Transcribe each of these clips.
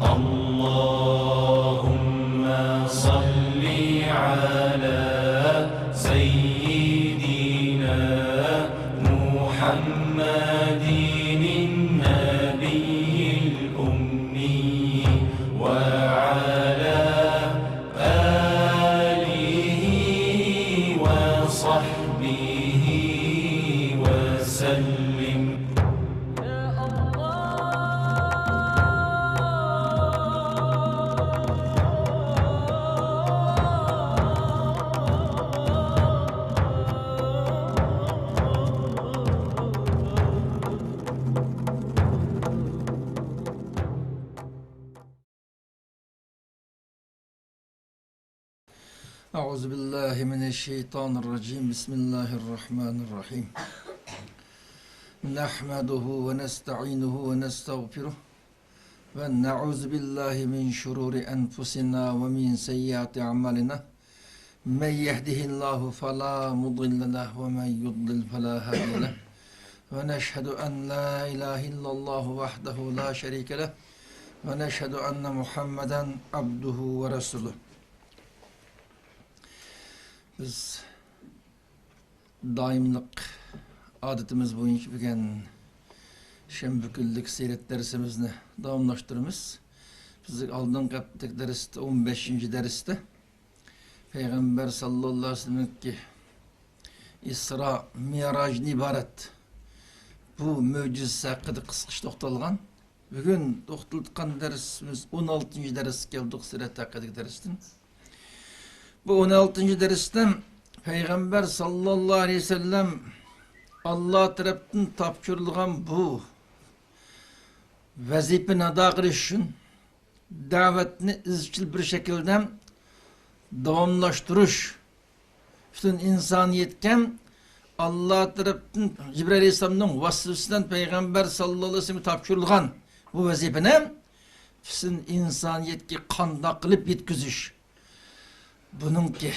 اللهم صل على سيدنا محمد النبي الأمي وعلى آله وصحبه وسلم. أعوذ بالله من الشيطان الرجيم بسم الله الرحمن الرحيم نحمده ونستعينه ونستغفره ونعوذ بالله من شرور أنفسنا ومن سيئات أعمالنا من يهده الله فلا مضل له ومن يضلل فلا هادي له ونشهد أن لا إله إلا الله وحده لا شريك له ونشهد أن محمدا عبده ورسوله. Biz daimlik adetimiz boyunca bugün şembe günlük seyret dersimizni davamlaştırırız. Biz aldığın kaptık derste 15. derste Peygamber sallallahu aleyhi ve sellem ki İsra Miraj'ın ibaret bu mucize hakkında kısaca toxtalgan. Bugün toxtalgan dersimiz 16. ders geldik seyret hakkındaki dersten. Bu 16. dersten Peygamber sallallahu aleyhi ve sellem Allah tarafından tapşırılgan bu vazifeni ada qilish uchun davetini izchil bir şekilde davamlashtirish bütün insoniyatga Allah tarafından Cibril aleyhisselamның vasfisinden Peygamber sallallahu aleyhi ve sellem tapşırılgan bu vazifeni bütün insoniyatga qanday qilib yetkizish. Bununki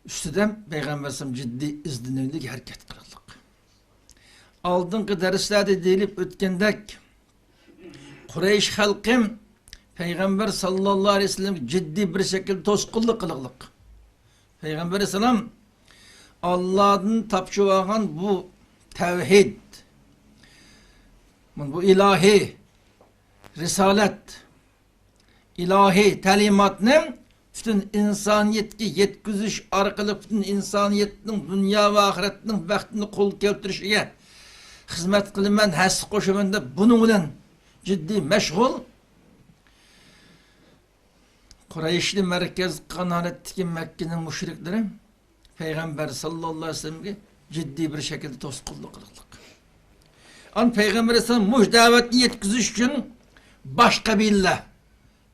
üstüden Peygamber sallallahu ciddi izdinlik hareket kıldık. Aldığınki derslerde deyilip ötkendek Kureyş halkım Peygamber sallallahu aleyhi ve sellem ciddi bir şekilde tosqulluq kılıqlık. Peygamber sallam Allah'ın tapşırılan bu tevhid, bu ilahi risalet, ilahi talimatını bütün insaniyetki yetkiziş arkalı bütün insaniyetin dünya ve ahiretinin vaktini kol keltirişiye hizmet kılman has koşumunda bunun bilen ciddi meşgul Kureyşli merkez kananetteki Mekke'nin müşrikleri Peygamber sallallahu aleyhi ve sellem'e ciddi bir şekilde tosqulluq kıldık. An Peygamber sallallahu aleyhi ve sellem davetini yetkiziş için baş kabile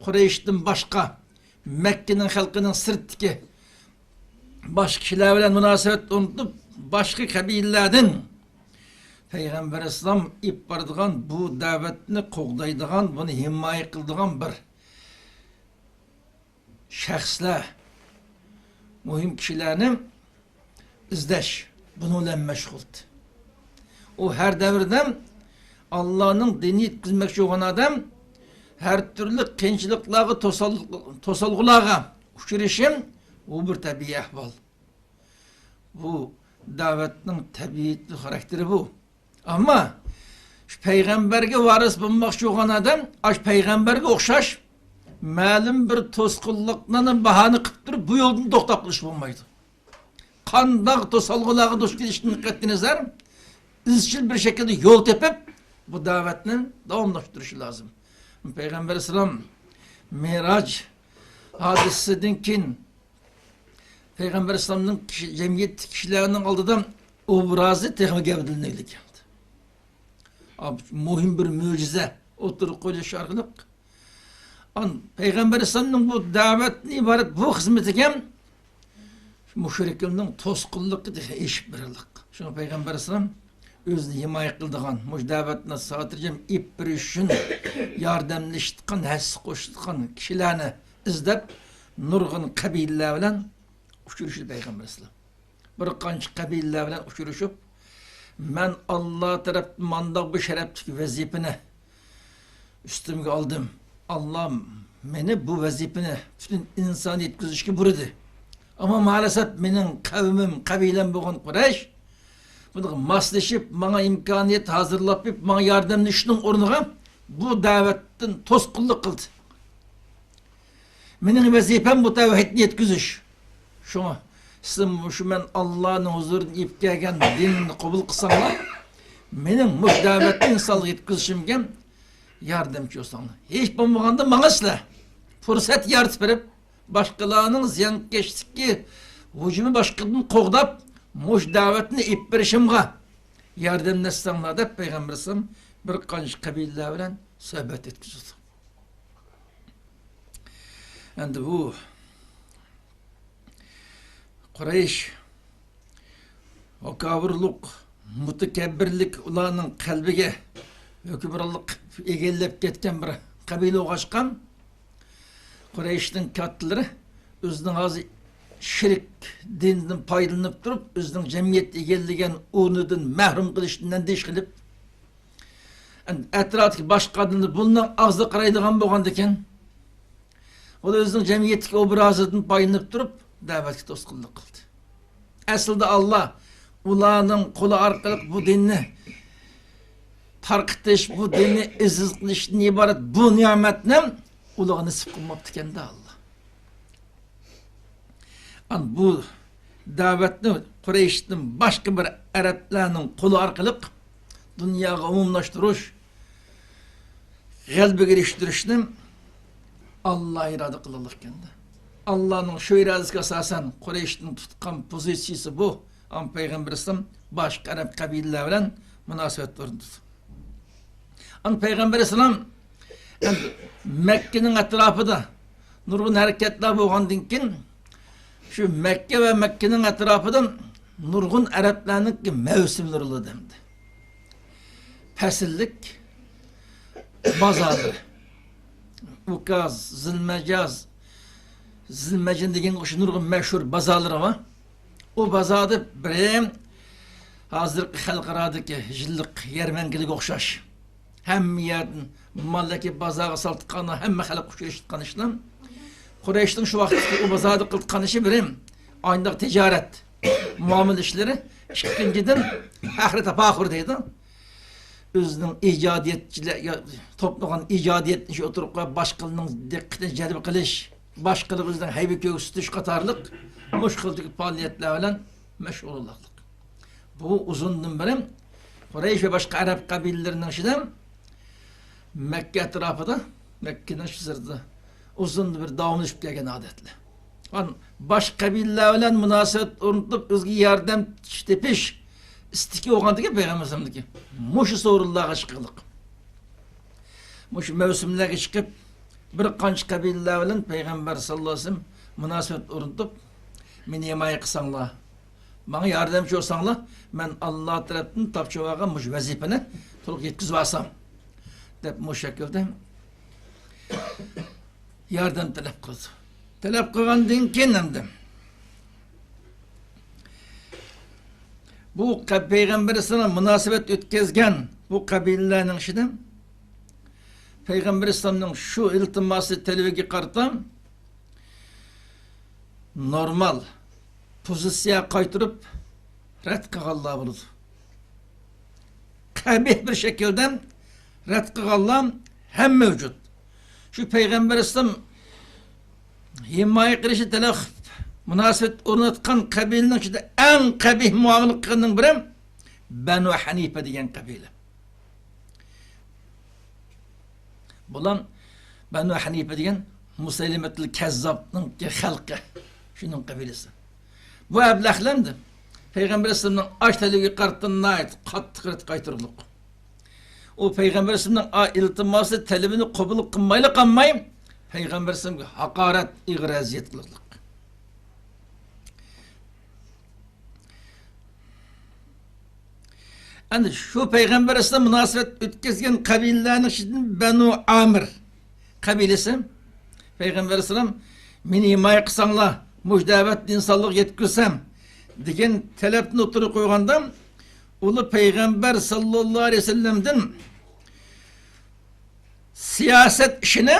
Kureyş'ten başka Mekke'nin halkının sırttaki baş kişiler bilen münasebet unutup başka kabilelerden Peygamber Aleyhisselam ip bardıgan bu davetini qoğdaydıgan, bunu himaye kıldıgan bir şəxslər, mühim kişilərini izləş, bununla məşğuldur. O her devirde Allah'ın dini yetkizmekçi olan adam her türlü qiyinchiliklarga to'salg'ularga uchrashim bu bir tabiiy ahvol. Bu davetning tabiiy xarakteri bu. Ama şu peygamberge varis bo'lmoqchi bo'lgan odam, aş peygamberge o'xshash ma'lum bir to'sqinlikni bahona qilib turib bu yo'lni to'xtab qilish bo'lmaydi. Qanday to'salg'ularga duch kelishdan qat'iy nazar izchil bir şekilde yol tepip bu davetni davomlashtirishi lazım. Peygamber Aleyhisselam Miraç hadisesinden kin Peygamber Aleyhisselam'ın cemiyet kişilerinin aldıdan obrazı tehmike edilmeli geldi. Muhim bir mucize oturup koyuş arkalık. Peygamber Aleyhisselam'ın bu davetini ibaret bu hizmetiken müşriklerin tosqulluqı iş birilik. Şunu Peygamber Aleyhisselam özünü himaye kıldığan, davetine satırcam ip bir üçün yardımlaştıkan, həs koştukan kişilerini izlep nurgun kabileler bilen uçuruşu Peygamber Aleyhisselam. Bir qancha kabileler bilen uçuruşup men Allah tarafından bu şerefli vazifeni üstümge aldım. Allah'ım beni bu vazifeni bütün insan yetkizişki buyurdu. Ama maalesef benim kavmim, kabilem bugün Kureyş, bunu maslaşıp, bana imkaniyet hazırlayıp, bana yardımlaşının ornuna bu davetten toskulluk kıldı. Benim vazifem bu tevhidni yetkiziş. Şuna, sizin şu ben Allah'ın huzurunu ip gelgen dinini kabul kılsanlar, benim bu davetin insanlık yetkizişimgen yardımcı olsanlar. Hiç bulmaganda bana size fırsat yaratıp verip, başkalarının ziyan geçtik ki, hücumu başkalarını koğdap, muş davetini ip verişimge yardımlaşsanlar da Peygamberim bir kanç kabileler bilen sohbet etkizildi. Endi bu Kureyş o kavurluk, mutekebbirlik ularning kalbiga hükümranlık egellep ketken bir kabile oğaşkan Kureyş'nin katları özünün ağzı şirk dininden paylanıp durup özünün cemiyet egelligen unudan mahrum kılışından deş kılıp etraftaki başkadını bundan ağzı qaraydigan bolgandiken o da özünün cemiyetdeki obrazından paylanıp durup davetki tosqunluk kıldı. Aslında Allah ularning kulu arkalık bu dinni tarqitish, bu dinni iziz qilishdan iborat bu nimetni ularga nasip qilmabdi ekanda Allah. An bu davetni Qureysh'nin başka bir Araplarning kulu arkalık dunyoga umumlashtirish, g'albaga erishtirishni Allah irade kılalık ekanda. Allah'ın şu iradesiga asasen Qureysh'nin tutkan pozisiyasi bu. Am Peygamberim başka Arap kabileler bilen münasebet orundu. An Peygamberim Mekke'nin etrafında nurgun hareketler bolgandan keyin şu Mekke ve Mekke'nin etrafında nurgun Araplarning mevsimleri demdi. Fasillik bazarı. Ukaz, Zilmecaz, Zilmecin degen şu nurgun meşhur bazarları var. O bazarda bir hazırki halkaradaki jillik yermengilik okşaş. Hem yerden mallaki bazarga saltıqqanı, hemme halk kuşayıştıqqan işlem. Kureyş'tin şu vakitteki o bazarda kıltıqqan işi birim. Aynı ticaret, muamel işleri. İkinciden ahiret apahur deydi. Özünün icadiyetçiler, toplanan icadiyetini şu oturup başkalarının dikkatini celb kılış, başkaları özünün heybi köksütüş katarlık, muşkuldaki faaliyetler bilen meşhur olurlar. Bu uzundan benim Kureyş ve başka Arap kabilelerinden işiden Mekke etrafında, Mekke'den şu sırada uzun bir davranış gelgen adetli. Baş kabileler bilen münasebet unutup özgü yardım tepiş istiki olgandaki Peygamberimdeki. Muşu sorularga çıkılık. Muşu mevsimlerge çıkıp bir kanç kabileler bilen Peygamber sallallahu aleyhi ve sellem münasebet unutup meni yemeği kısanlar. Bana yardımcı olsanlar, ben Allah tarafından tapçıvağa muş vazifeni toluk yetkizip alsam. Dep muş şekilde yardım talep kıldı. Talep kılgandan keyin hem bu Peygamberimizle münasebet ötkazgan bu kabilelerning içinde Peygamberimizning şu iltiması televiga qartam normal pozitsiya qaytırıp rad qilganlar bo'ldi. Kabih bir şekilde rad qilganlar hem mevcut. Şu Peygamberimizning himoya qilishi talab münasebet o'rnatgan kabilenin içinde en kabih muamele kılının biri Banu Hanife degan kabile. Bulan Banu Hanife degan Musaylimetul Kezzab'ның halkı. Şunun kabilesi. Bu ablahlandı. Peygamberimizin aç teliği qartına ait qattiq qaytırlıq. O Peygamberimizin iltiması talebini kabul qilmayli qanmayım. Peygamberimizga haqorat, ig'raziyat qildiq. Yani şu Peygamberimizle münasebet ötkazgan kabilelerning içinden Banu Amir kabilesi Peygamberimizle meni himoya qilsanglar, mujdabat insonlik yetkizsam degan talabni o'tirib qo'yganda ulu Peygamber sallallahu aleyhi ve sellem'den siyaset işini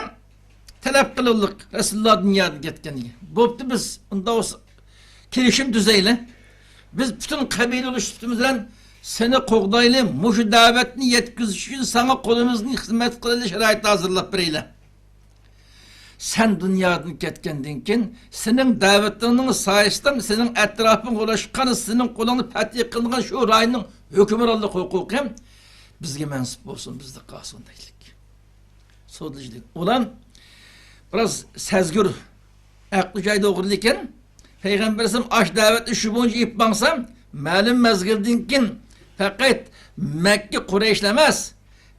talep kılırlık. Resulullah dünyada ketkenliği. Boptu biz onda olsa kirişim düzeyle. Biz bütün kabile oluşturduğumuzdan seni qoğdaylı muşu davetini yetkiziş için sana kolumuzun hizmet kılılı şerayeti hazırlap bireyle. Sen dünyadan ketkendiğin kin, senin davetlerinin sayesinde senin etrafın ulaşkanı, senin kolunu fatih kılgan şu rayının hükümranlık hukuku bizge mensup olsun, bizde kalsın deylik. Sodluculuk. Ulan biraz sezgür, aklı cayda okurliken Peygamberim aş davetli şu boyunca ip bansam, malum mezgildin kin, fakat Mekke Kureyşlemez,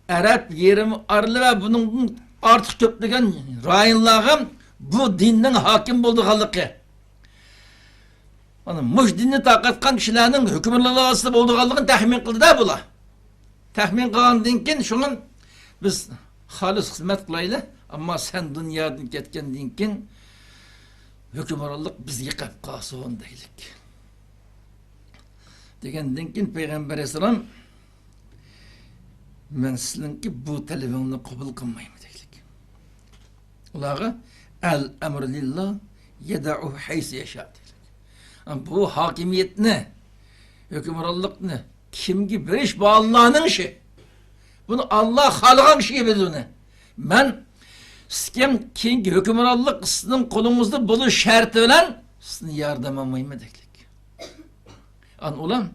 Arap yerim arlı ve bunun artık töplügen rayınlağım bu dinin hakim buldu halıkı. Muş dinini takatkan kişilerin hükümlülüğü aslı buldu halıkını tahmin kıldı da bula. Tahmin kılan dinkin şunun biz halis hizmet kılayla ama sen dünyadan ketken dinkin hükümlülük biz yıkıp kalsın deylik. Degen dinkin Peygamber Aleyhisselam men sizinki bu telefonunu kabul kılmayayım deylik. Ulağı el emr lillah yeda'u haysi yaşa deylik. Bu hakimiyet ne? Hükümranlık ne? Kimgi bir iş bu Allah'ın işi. Bunu Allah halıgan şey bildiğini. Ben sizin kingi hükümranlık sizin kolunuzda bulu şartı bilen sizin yardım almayayım deylik. Ulan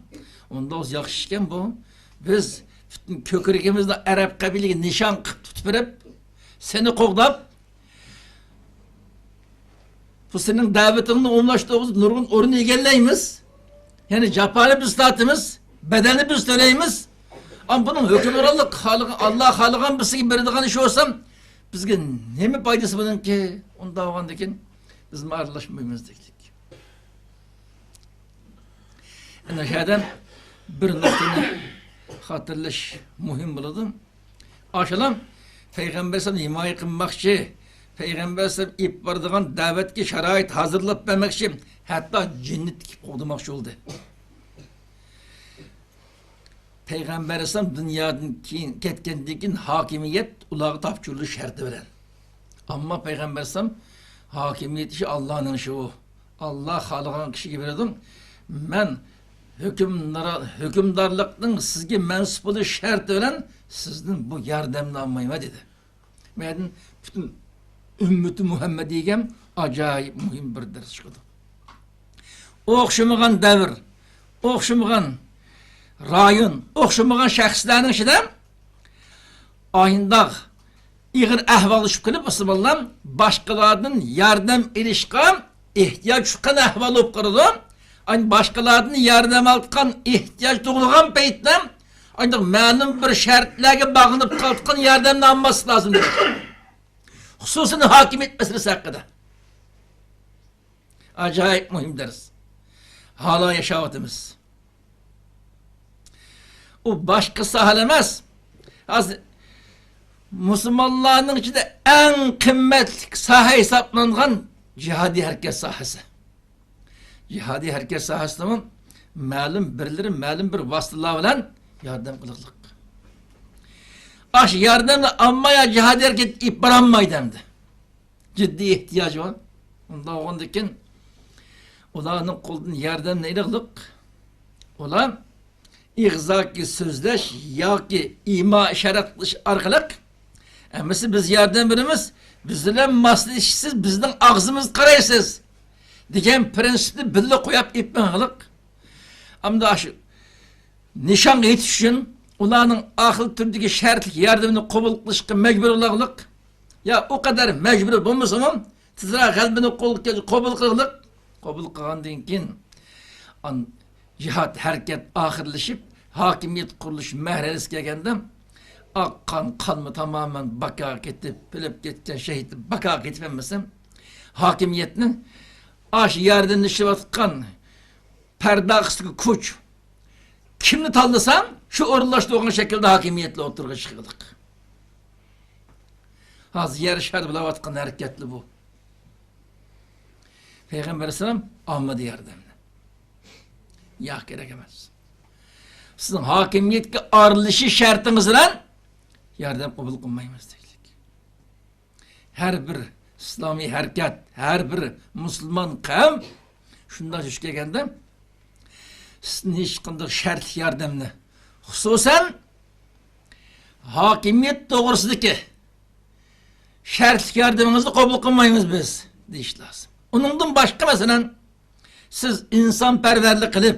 onda o yakışırken bu biz bütün kökürükümüzde Arap kabileki nişan tutup verip seni qoğdap bu senin davetini umlaştığımız nurun orunu egelleyimiz. Yani caphane biz tatımız, bedelini biz töreyimiz. Ama bunun hükümranlık Allah halıgan birisi gibi berdiğin iş olsam bizge ne mi faydası bunun ki? Onda oğandakin biz mi arılaşmayımız deydik. Yani şeyden bir noktanı hatırlaş muhim buladım. Aşalam Peygamber sallallahu himaye kılmakçı, Peygamber sallallahu ip bardığın davetki şerait hazırlap vermekçi, hatta cennet gibi kovdumakçı oldu. Peygamber sallallahu dünyadan ketkendikin hakimiyet ulağı tapçurlu şerti veren. Ama Peygamber sallallahu hakimiyet işi Allah'ın işi o. Allah halıgan kişi gibi dedim. Ben hükümdarlıkның sizge mensup olu şart veren sizden bu yardımını almayayım dedi. Ben bütün ümmeti Muhammediyem acayip mühim bir ders çıktı. Okşamagan devir, okşamagan rayon, okşamagan şahslarning içinden ayındaq iğir ahval düşüp kılıp ısıballam başkalarının yardım ilişkan ihtiyaç çıkan ahval olup kırıldım. Aynı başkalarının yardım altkan ihtiyaç duyulgan peytlen ancak ma'lum bir şartlarga bağlanıp kalkan yardımını alması lazım dedi. Hususunu hakimiyet meselesi hakkında. Acayip mühim ders. Hala yaşavatımız. O başkası halemez. Müslümanların içinde en kıymetli saha hesaplanan cihadi hareket sahası. Cihadi hareket sahasının malum birileri, malum bir vasıtalar bilen yardım kılıklık. Aş yardımla almaya cihadi hareket ip baranmaydı hem de. Ciddi ihtiyacı var. Onda oğundakin ulanın kolunun yardımla iliklik. Ulan İğzaki sözleş ya ki ima işaretliş arkalık. Emisi biz yardım birimiz bizden maslişsiz bizden ağzımız karaysız. Diyen prensipli bille koyup ipmen alık. Ama aşı nişan yetişin ulanın akıl türdeki şartlık yardımını kabul kılışkı mecbur olaklık. Ya o kadar mecbur olmasam tizra kalbini kabul kılılık. Kabul kılan dinkin cihat hareket ahirleşip hakimiyet kuruluş mehrelisi gelgende akkan kanımı tamamen baka etip bilip geçen şehit baka etmemesem hakimiyetinin aş yerden işlevatkan perdağıstıkı kuç kimni taldısan şu orunlaştığın şekilde hakimiyetle oturga çıkıldık. Az yer şer bulavatkan hareketli bu. Peygamber Aleyhisselam almadı yardımını. Ya gerekemez. Sizin hakimiyetki arılışı şartınızla yardım kabul kılmayımız deylik. her bir İslami hareket, her bir Müslüman kavm şundan düş kelgende sizin hiç qanday şart yardımını, hususan hakimiyet doğrusidagi şart yardımınızı kabul qilmaymiz biz deyish lazım. Onundan başka mesela siz insonparvarlik qilib,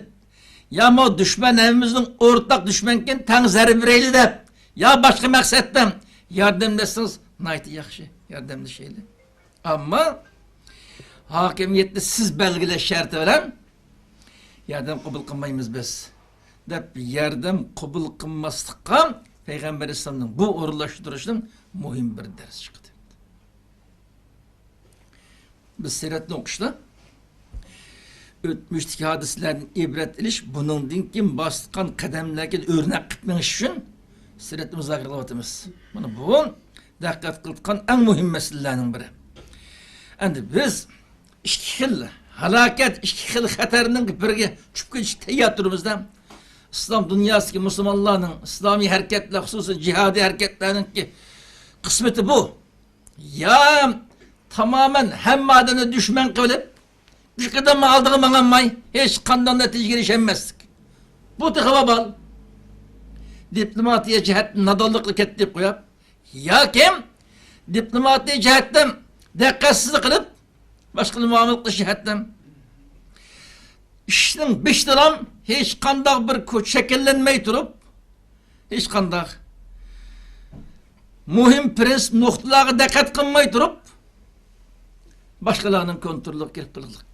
ya mı düşman evimizin ortak düşmanken tang zarb bereyli deb, ya başka maksatdan yardımlasınız, nayti yaxshi yardımlaşaylı. Ama hakimiyetni siz belgile şartı bilen yardım kabul qilmaymiz biz deb yardım kabul qilmaslikqa Peygamber Aleyhisselam'ın bu o'rinlashtirishdan muhim bir ders çıktı. Biz siratni o'qishda o'tmishdagi hadislardan ibrat ilish, buningdan keyin bosgan qadamlarga o'rnak qilib menish uchun siratni muzokaralayapmiz. Mana bu diqqat qilgan eng muhim masalalarning biri. Endi biz ikki xil halokat, ikki xil xatarning biriga tushib ketishga tayyor turibmizda. İslam dünyasındaki Müslümanların, İslami hareketler, hususan cihadi hareketlerinin kısmeti bu. Ya tamamen hem madene düşman kılıp, bir kadar mı aldığım anlamay, hiç kandan netice girişemezdik. Bu tıkıva bal. Diplomatiye cihetten nadallıklı kettirip koyup, ya kim diplomatiye cihetten dikkatsizlik kılıp, başka muamelikli cihetten İşinin beş liram hiç kandak bir şekillenmeyi durup, hiç kandak muhim prensip noktalara dikkat kılmayı durup, başkalarının kontrolü girip kıldık.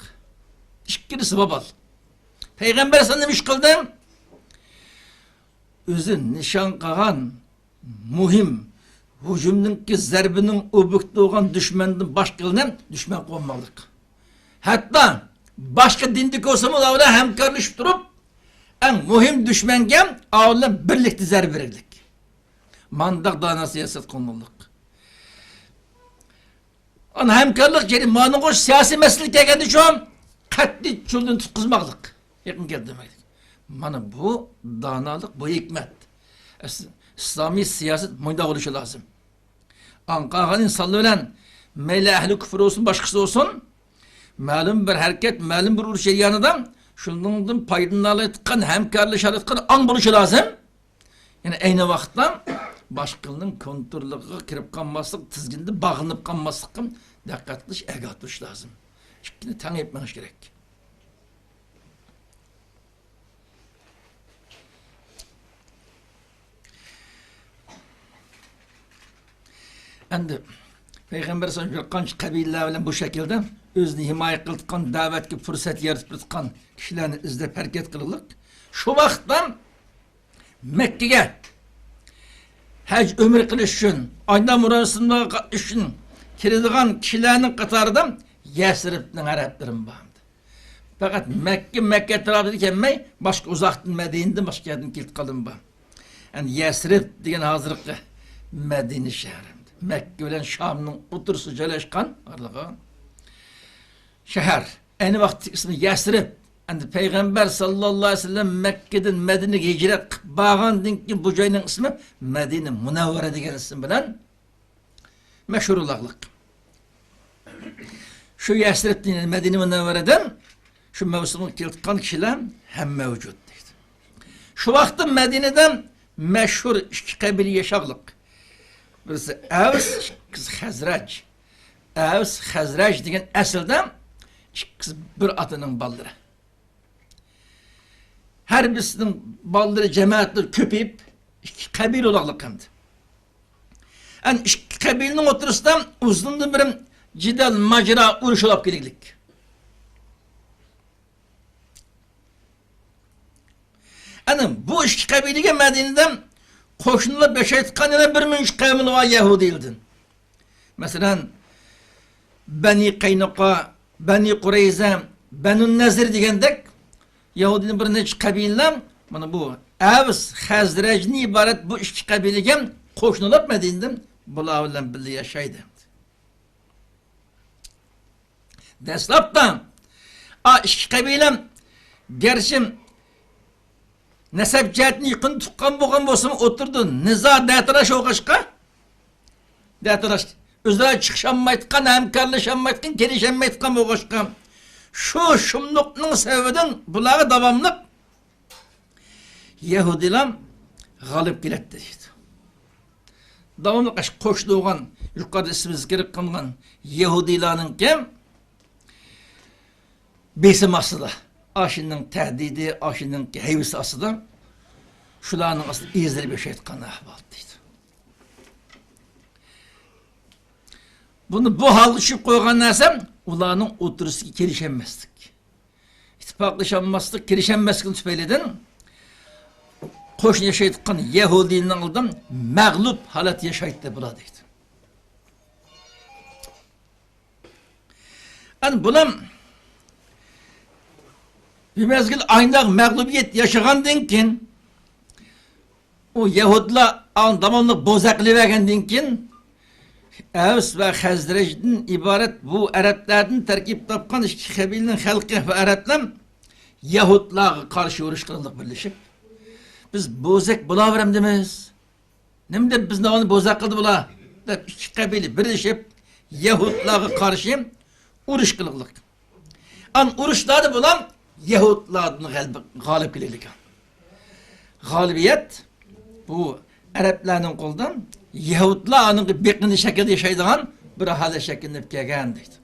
İşkirisi babal. Peygamber sen demiş kıldım, özün nişan kağan muhim hücumdun ki zerbinin obükte olan düşmanın başkalarının düşman konmalık. Hatta başka dindik olsa mı da hemkarlaşıp durup en muhim düşmenge ağırla birlikte zerbe verirlik. Mandak dana siyaset konuluk. An hemkarlık jeri manın koş siyasi mesele geldi şu an katli çölden tutkuzmaklık. Yakın geldi demektir. Mana bu danalık, bu hikmet. İslami siyaset muyda oluşu lazım. Ankağın insanlı olan meyle ehli küfür olsun, başkası olsun, malum bir hareket, malum bir uruş yanıdan şundan paydanalıyken hemkarlı şartkan an buluşu lazım. Yani aynı vakittan başkalarının kontrolüne kirip kalmaslık, tizginde bağlanıp kalmaslık dikkatli egatmış lazım. Çünkü tanı etmeniz gerek. Endi Peygamber sallallahu aleyhi ve sellem kabileler bilen bu şekilde özünü himaye kıldıkkan, davetki fırsat yaratıp tutkan kişilerini izlep hareket kılılık. Şu vakittan Mekke'ye hac ömür kılış için, ayda murasında katılış için kiriliğen kişilerinin katarında Yesrib'nin Arapların bağımdı. Fakat Mekke tarafı gelmey, başka uzaktan Medine'den başka yerden kilit kalın bağım. Yani Yesrib diyen hazırlıklı Medine şehri. Mekke ile Şam'ın otursu celeşkan şehir. Aynı vakti ismi Yesrib. Yani Peygamber sallallahu aleyhi ve sellem Mekke'den Medine'ye hicret bağandın ki bu cayının ismi Medine Münevvere diyen isim bilen meşhur olaklık. Şu Yesrib diyen Medine Münevvere'den şu mevzumun kilitkan kişiler hem mevcut. Şu vakti Medine'den meşhur iki kabili yaşaklık. Birisi Evs, kız Hazrac. Evs, Hazrac diyen esilden kız bir atının balları. Her birisinin balları cemaatleri köpeyip iki kabile olarak kaldı. Yani iki kabilenin oturusunda uzunluğu bir cidal, macera, uğraş olarak gidilik. Yani bu iki kabileye Medine'den koşunla beşe tıkanıyla bir münş kavmini var Yahudiydin. Mesela Beni Kaynuka, Beni Kureyze, Beni Nezir digendek Yahudinin bir neç kabileler, bana bu Evs, Hazrac'ni ibaret bu iki kabileye koşunla Medine'den bulavlen birliği yaşaydı. Deslaptan iki kabile gerçim nesep cihetini yıkın tutkan boğan bolsun oturdu. Niza dətiraş oğaşka. Dətiraş Özara çıkışanmaytkan, hemkarlaşanmaytkan, gelişenmaytkan boğuşkan. Şu şumlukның sebebiden bulağı davamlık Yahudiler galip geledi deydi. Davamlık aş koştuğun, yukarıda isimiz gerek kılgan Yahudilerin kim? Besim asıda. Aşının tehdidi, aşının hevisi asıda. Şularının aslında izleri bir şey etkanı ahval deydi. Bunu bu hal düşüp koygan nersem, ulanın oturusu gelişemezdik. İttifaklaşamazdık, gelişemezdik tüpeyleden. Koşun yaşaydıkkan Yahudinin aldan mağlup halat yaşaydı buradaydı. Yani bulam bir mezgil aynı mağlubiyet yaşagandan kin o Yahudiler devamlı bozaklı vergenden kin Evs ve Hazrec'den ibaret bu Araplardan terkip tapkan iki kabilenin halkı ve Araplar Yahudiler'e karşı uğraş kıldık birleşip biz bozak bulaverem demiz. Ne de biz ne onu bozak kıldı bula? İki kabile birleşip Yahudiler'e karşı uğraş kıldık. An uğraşlarda bulan Yahudiler'den galip gelirdik. Galibiyet bu Araplarning qo'lidan Yahudilar onun bekini şekilde yaşaydigan bir ahali şeklinde kelgan deydi.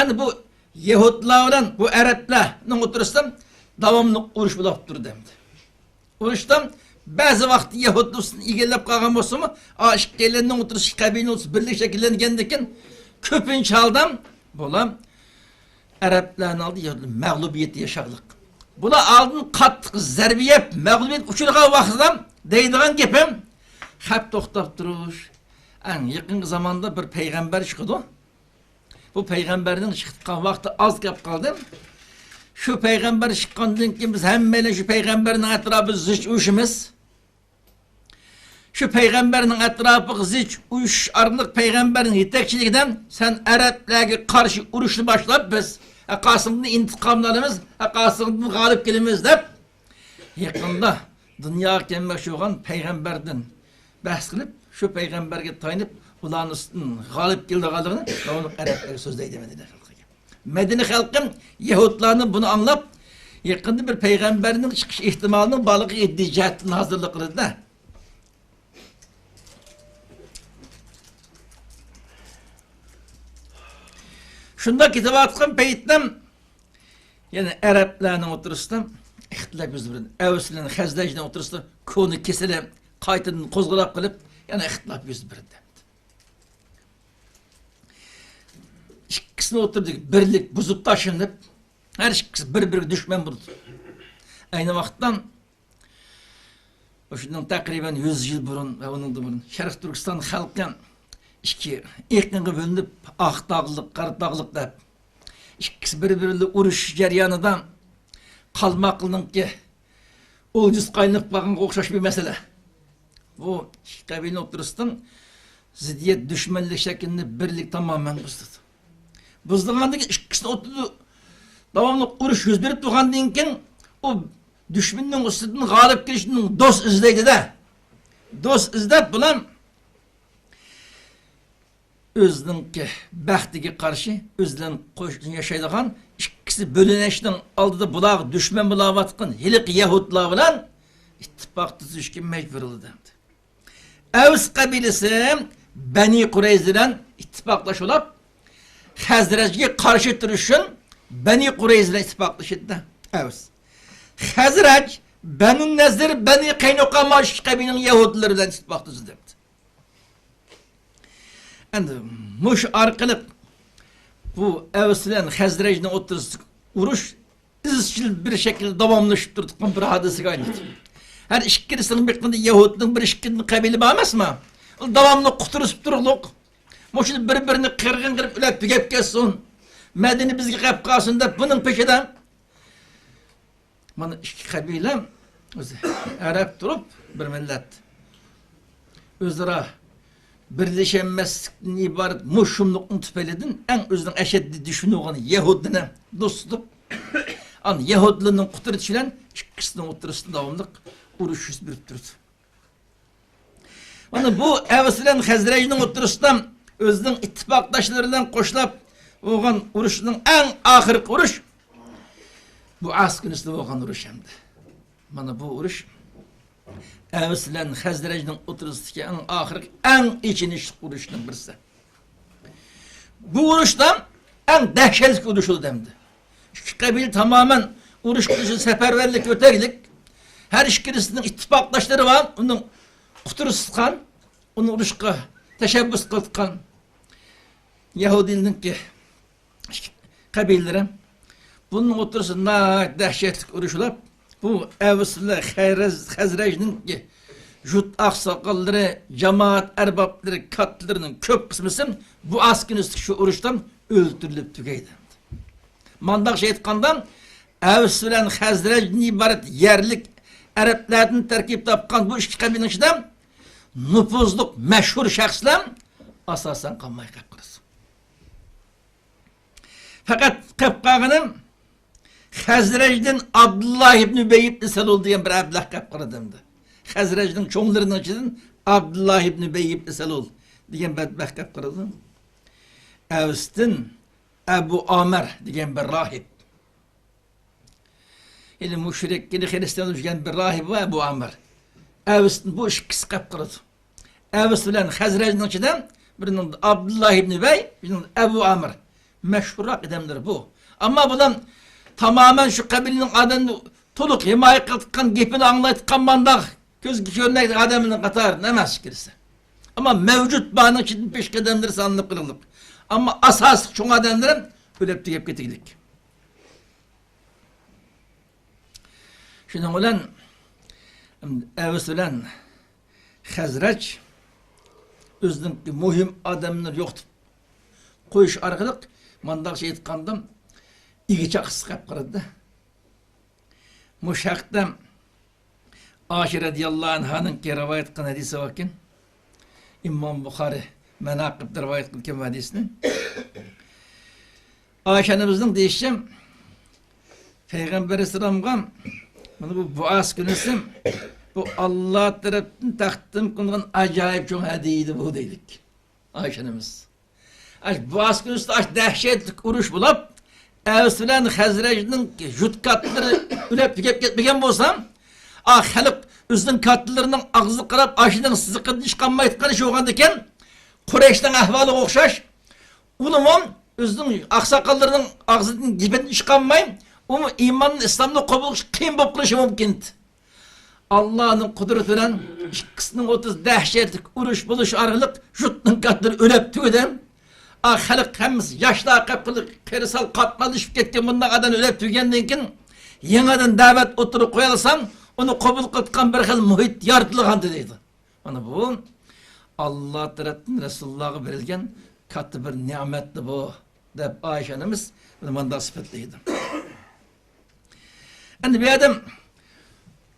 Endi bu Yahudilar bilan bu Araplarning o'tirishdan davomli urush bo'lib turdi endi. Urushdan ba'zi vaqt Yahudi ustini egallab qolgan bo'lsa-mu, ikkilarning o'tirish qabilasi birlik shakllangandan keyin ko'pincha holda bo'lam Araplarning oldida mag'lubiyat yaşadık. Buna aldın kattık, zerbi yap, mağlubiyet uçurgan vaxtıdan deydiğen gepim hep toxtab duruş. En yakın zamanda bir peygamber çıkdı. Bu peygamberden çıktıkan vaxtı az gap kaldı. Şu peygamber çıkkandan ki biz hemmeyle şu peygamberin etrafı ziç uyuşumuz. Şu peygamberin etrafı ziç uyuş arınlık peygamberin yetekçiliğinden sen Araplarga karşı uruşlu başlayıp biz Kasım'da intikamlarımız, Kasım'da galip gelimiz de yakında dünya gelmek olan peygamberden bahs kılıp şu peygamberge tayinip ulan üstün galip geldi kaldığını onu Araplara söz deyemediler. Medine halkım Yahudilerin bunu anlap yakında bir peygamberinin çıkış ihtimalinin balığı edeceğinin hazırlık kıldı da. Şunda kitaba atkan peyittem yani Araplarning oturuştan ihtilaf yüz birin. Evsinin Hazrejden oturuştan konu kesilip kaytını kozgulap kılıp yani ihtilaf yüz birin. İkisine oturduk birlik buzup taşınıp her ikisi bir düşman buldu. Aynı vakittan o şundan takriben 100 yıl burun ve onun da burun Şerif Türkistan halkı İki eknenge bölünüp ak dağlık, kar dağlık da ikisi birbiriyle uruş jaryanıdan kalmaklı'nın ki ucuz kaynıp bakın okşaş bir mesele. Bu kabile oturustan ziddiyet düşmanlık şeklinde birlik tamamen buzladı. Buzlığandaki ikisini oturdu devamlı uruş yüz berip durgandan keyin o düşmanın üstünden galip gelişinin dost izleydi de dost izlep bulan özününki baxtiga qarshi özünden qo'shni yaşaydigan ikkisi bölünüşden aldıda bular düşman bulayotgan hiliq Yahudilar bilan ittifoq tuzishga majbur bo'ldi. Avs qabilasi Bani Qurayza bilan ittifoqlashib Hazrajga qarshi turish uchun Bani Qurayza bilan ittifoqlashdi. Avs. Hazraj Banu Nazir Bani Qaynuqa mash qabilaning Yahudilari bilan ittifoq tuzdi. Endi muş arkalık bu Evs'len Hazrej'den oturuştuk uruş izçil bir şekilde devamlaşıp durduk bir hadisi kaynadı. Her işkirisinin beklendi Yahud'un bir işkinin kabili bağmaz mı? Devamlı kuturusup duruluk. Muşun birbirini kırgın kırıp ülep tükep kessin. Medeni bizgi kap kalsın da bunun peşinden. Bana iki kabile Arap durup bir millet. Özleri birleşemezlikten ibaret muşumlukun tüpeledin en özünün eşeddi düşünüğünü Yahudine dostup an Yahudilinin kuturutuyla ikisinin oturusunda devamlık uruş yüz birip durdu. Mana bu Avs bilan Hazrajning o'tirishdan o'zining ittifoqdoshlari bilan qo'shilib bo'lgan urushning eng oxirgi urush bu Askunusda bo'lgan urush hamdi. Mana bu urush Avs bilan Hazrajning o'tirishidagi eng oxirgi eng ichinishli urushning birisi. Bu urushdan eng dahshatli urush bo'ldi hamdi. Ikki qabil tamamen urush qilishi safarbarlik o'taylik. Her ikkilisinin ittifaqdoshlari var, onun quturusqan, onu urushqa tashabbus qilgan Yahudininki qabilalari bunun o'tirisida dahshatli urushlar bu Avs bilan Hazrajninki jut aqsoqollari, jamoat arboblari, katlarının ko'p qismisi bu Askunusdagi shu urushdan o'ldirilib tugaydi. Mandaq aytgandan Avs bilan Hazrajdan iborat yerlik Araplardan tarkib topgan bu ikki qabilaning ichida nüfuzlu meşhur şahslar asasen qolmay qolib qoldi. Fakat qapqag'inim Hazrajdan Abdullah ibn Ubay ibn Salul degan bir ablah qolib qoldimdi. Hazrajning cho'nglarining ichidan Abdullah ibn Ubay ibn Salul degan badbaxt qolib qoldi. Avsdan Abu Amr degan bir rohib. Yani müşrik, yani Hristiyan oluşan bir rahip var bu Amr. Avs'ın bu ikisi qolib qoldi. Avs bilan Hazrajning ichidan birinin Abdullah ibn Ubay, birinin Abu Amr. Meşhur adamlar bu. Ama bular tamamen şu kabilenin adamını to'liq himoya qilgan gapini anglayotgan mandaq ko'zga ko'rmaydi adamning qatorida emas kirsa. Ama mevcut bana için peş adamlar sanılıp kılınıp. Ama asas şu adamlar ölüp deyip getirdik. Şunun olan Avs bilan Hazraj özünün mühim adamlar yoktu. Koyuş arkalık mandaq şey etkandım iki çakısı qolib qoldi. Muşaqda Ayşe radiyallahu anh'ın ki rivayet qilgan hadisi var ekan. İmam Buxari Manaqib'da rivayet qilgan hadisini. Ayşe anamızning deyişim Peygamber Esselam'ga bu Buas günüsü bu Allah tarafından takdim kılınan acayip çok hediyeydi bu dedik. Ayşe anamız. Buas günüsü dehşetli uruş bulup Avs bilan Hazrajning jutkatları ülep tükep ketmegen bolsam halk özünün katlarının ağzı qarab aşının sızıqını işqanmay etqani şu olğanda eken Qurayshning ahvali o'xshash ulumon özünün aqsaqallarının ağzının gibini işqanmay onu imanın İslam'da qabul qilish qiyin bo'lib qolishi mumkin. Allah'ın kudreti bilan ikkisining 30 dahshatli urush bo'lish orqali jutning katlari o'lib tugadi. Halk hemiz yaşlar kapılı, perisal katmalışıp ketken bundan adam ölüp tükendiğin için yeniden davet oturup koyalasam onu kabul kılkan bir hal muhit yaratılığandı deydi. Ona bu Allah tarafından Resulullah'a verilgen katı bir nimetli bu deyip Ayşe annemiz bunu manda sıfatlıydı. Yani bir adam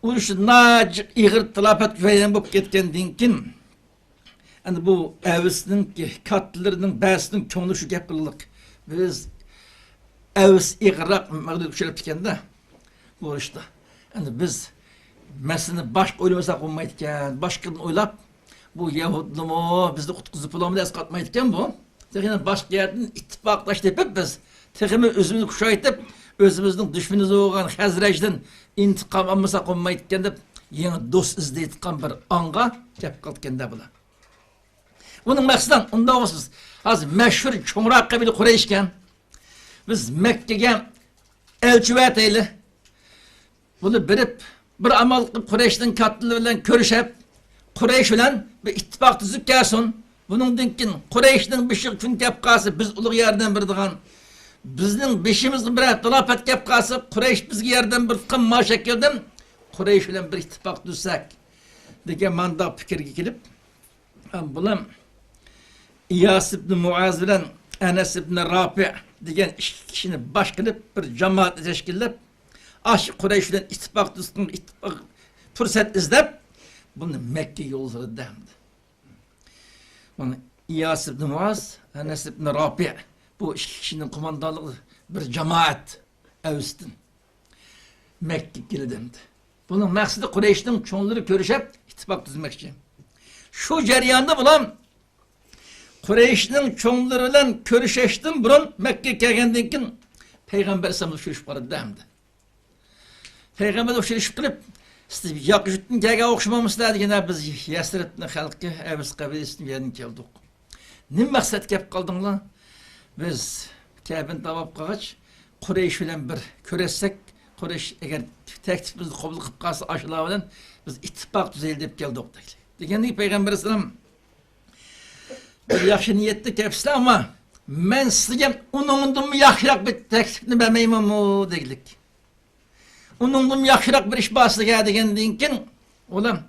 uruşu nacık iğir tılafet güveyden bulup ketkendiğin için yani bu Avs'nin katlarının bəsinin çoğunu şu gap qılıq. Biz Avs iqraq məqdud düşürüp dikende bu işte. Yani biz məsələni başqa oylamasaq olmaydıkən, başqadan oylap bu Yahudlu mu, bizni qutquzub bulamı da qatmaydıkən bu. Texini başqa yerdən ittifaqlaş tepib biz teximi özümüzü kuşaytıp özümüzün düşmeniz olğan Hazrajdan intiqam almasaq olmaydıkən deb yeni dost izleyitqan bir anga gap qaldikən də bular. Bunun məqsədən onda olsunuz. Hazır məşhur çoğraq qabili Qurayşkən biz Mekke'ge elçivat eyle. Bunu birip bir amal Qurayş'ın katlığı bilen körüşüp Qurayş bilen bir ittifaq tüzüp gelsin. Bunun dinkin Qurayş'ın beşik gün kapqası biz uluq yerden bir diğen bizning beşimizin bir talafet kapqası Qurayş bizge yerden bir tıqım maşak geldim. Qurayş bilen bir ittifaq tüzsek degan manda fikirge kelip bulam İyas ibn Muaz bilen Enes ibn Rafi degan ikki kishini baş qilib bir jamoat tashkillab aşık Quraysh bilan ittifaq tuzgan ittifaq fursat izlab buni Makka yo'llarida demdi. Buni İyas ibn Muaz, Enes ibn Rafi bu ikki kishining qo'mondonligi bir jamoat Avsdan Makka keldi demdi. Bunun maqsadi Qurayshning cho'nlari ko'rishib ittifaq tuzmoqchi. Şu jarayonda bulan Kureyş'nin çoğunları bilen körüşeştin burun Mekke'ye gelgendan keyin Peygamber sallallahu aleyhi ve sellem uçuruşup bardı. Peygamber uçuruşup kılıp siz yakışıktın gege okşamamızlar degene biz Yasrib'nin halkı Evs kabilesinden yerine geldik. Ne maksat kep kaldın lan? Biz Kabe'ni tabap kağaç Kureyş bilen bir köressek Kureyş eğer teklifimizni kabul kılıp kalsa aşılar bilen biz ittifak düzeyli dep geldik. Degende Peygamber sallallahu bir yaxşı niyetli kepsizler ama men sizge unundan yaxşırak bir teklifni bermeyman dedik. Unundan yaxşırak bir iş basıga degendan keyin olam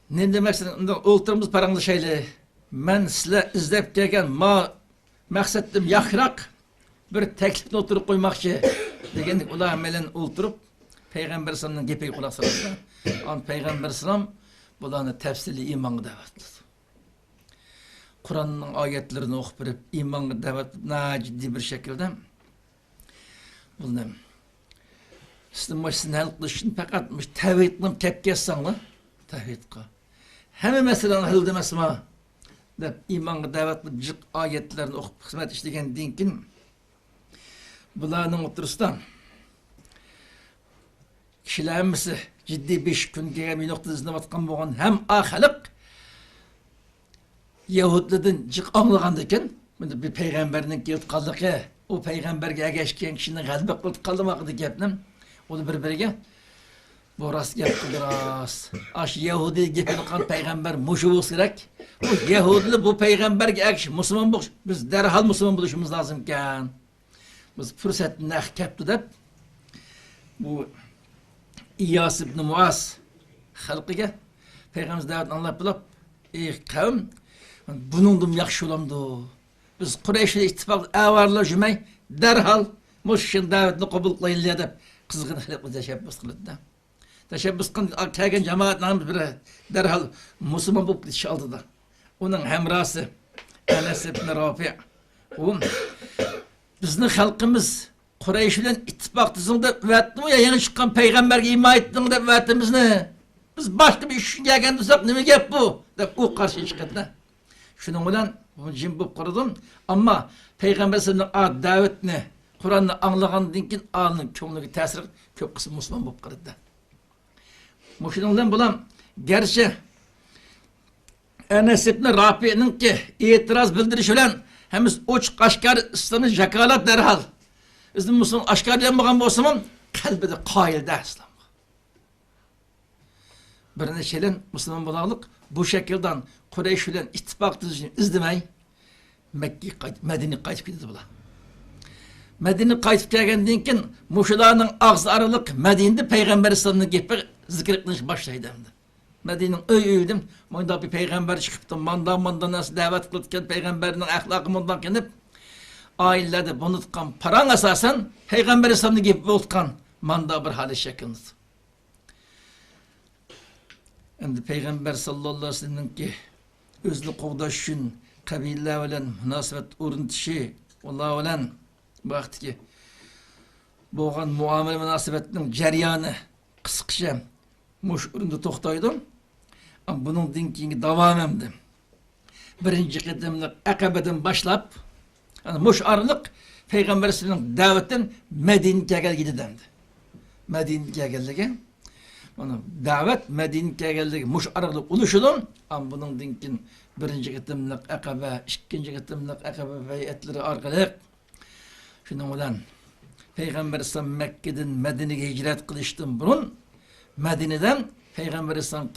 ne demeksin olturumuz paranlı şeyle men sizle izlep kelgen maksatım yaxşırak bir teklifni oturup koymakçı degendik ular melen olturup Peygamber sallallahu aleyhi ve sellem'nin gepi kulak sallallahu. An Peygamber sallallahu bularni tefsili imanı davet. Kur'an'ın ayetlerini okup verip imanı davet ciddi bir şekilde bundan sizin başınızın hal kılışın fakat tevhidin tepki etsanlar tevhidka hemen mesela hal demesi ma dep imanı davetli cık ayetlerini okup hizmet işlegen dinkin bularının oturustan kişilerimizi ciddi 5 gün gelgen bir noktada izlevatkan boğan hem ahalık Yahudlardan cık anlagandayken bir peygamberning kelib kaldık ya o peygamberge ergeşken kişinin kalbi kılıp kaldımakdı gepnim o da birbiriga bu rast gep kıldıras aş Yahudi gepini kan peygamber muşu olsa gerek bu Yahudli bu peygamberge ergeş Müslüman bu biz derhal Müslüman buluşumuz lazımken biz fırsatını kepti dep bu İyas ibn Muaz halkıga peygamber davet anlap bilip ey kavim bunun yaxşı olamdı. Biz Kureyş'le ittifak avarlar jümey derhal muşşin davetini kabul kılayın dep kızgın hilip teşebbüs kıldı. Teşebbüs kıldı kelgen cemaat namı bir derhal Müslüman bulup iş aldı da. Onun hemrası Enes ibn Rafi' o bizning halkımız Kureyş bilen ittifak tuzunda vatni ya yeni çıkan peygamberge iman ettin dep vatimizni biz başka bir iş gelgen dursak nime gep bu dep o karşı çıktı. Şunun bilen jim bolup qaradım ama Peygamber sallallahu aleyhi ve sellem'nin davetini Kur'an'ı anlagandan keyin anın ko'ngliga ta'sir köp qism Müslüman bolup qaradı. Muşundan bulan gerçi Enes ibn Rafi'nin ki itiraz bildiriş bilen hemiz uç qaşkar ıstını jakalat derhal. Bizim Müslüman aşkarlanmagan bolsam kalbide qayildi aslan. Bir neçelen Müslüman bolaqlık bu şekilden Kureyş bilen ittifak düzeni izlemey Mekke'ye Medine'ye qaytıp gitti bular. Medine'ye qaytıp kelgendan keyin muşularning ağzı aralık Medine'de Peygamber sallallahu aleyhi ve sellem zikir qilish başlaydı endi. Medine'nin öy manda bir peygamber çıkıptı. Manda nasıl davet kılırken peygamberinin ahlakı mundan kenip ailede bunu tutkan paran asasen Peygamber sallallahu aleyhi ve sellem manda bir hali şeklinde. Endi Peygamber sallallahu aleyhi ve sellem'nin ki özlü qoğdaş üçün kabileler bilen münasebet uruntishi Allah bilen vakti ki boğan muamele münasebetinin jarayoni qısqacha mush urunda to'xtaydim. Ama bunun dinkingi davam emdi. Birinci qadamda Akabe'den başlap yani mush arılık Peygamber sallallahu aleyhi ve sellem'nin davetten Medine'ye geldi dendi. Medine'ye geldi. Onu davet Medine'ye geldi. Muş aralık uluşulun. Ama bunun dinkin birinci kıtımlık Akabe, ikinci kıtımlık Akabe beyetleri arkalık. Şunun olan Peygamber İslam Mekke'den Medine'ye hicret kılıştım bunun. Medine'den Peygamber İslam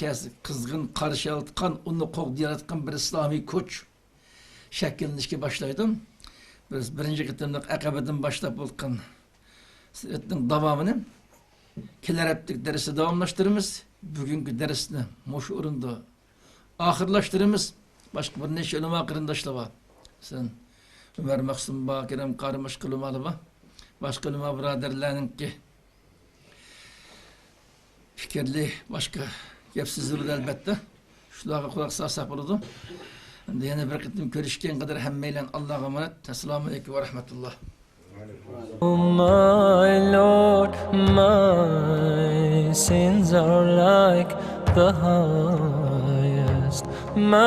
kızgın karşı alıtkan, onu koğdiyalatkan bir İslami kuç şekillenişki başlaydım. Biz birinci kıtımlık Akabe'den başlayıp olkan seyretin devamını keler ettik dersi devamlaştırırız. Bugünkü dersini muş urunda ahırlaştırırız. Başka bir neşe ulema kırındaşlar var. Sen Ömer Maksum Bağ, Kerem Karımış kılımalı var. Başka ulema biraderlerinin ki fikirli başka yapsızlığı elbette. Şulara kulak sağsak oldu. Yine bir kıtım görüşken kadar hemmeyle Allah'a emanet. Esselamu Aleyküm ve Rahmetullah. Oh my Lord, my sins are like the tallest mountain.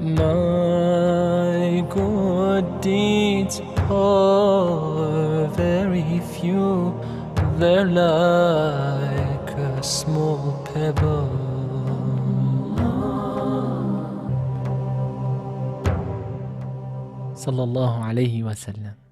My good deeds are very few, they're like a small pebble. Sallallahu alayhi wa sallam.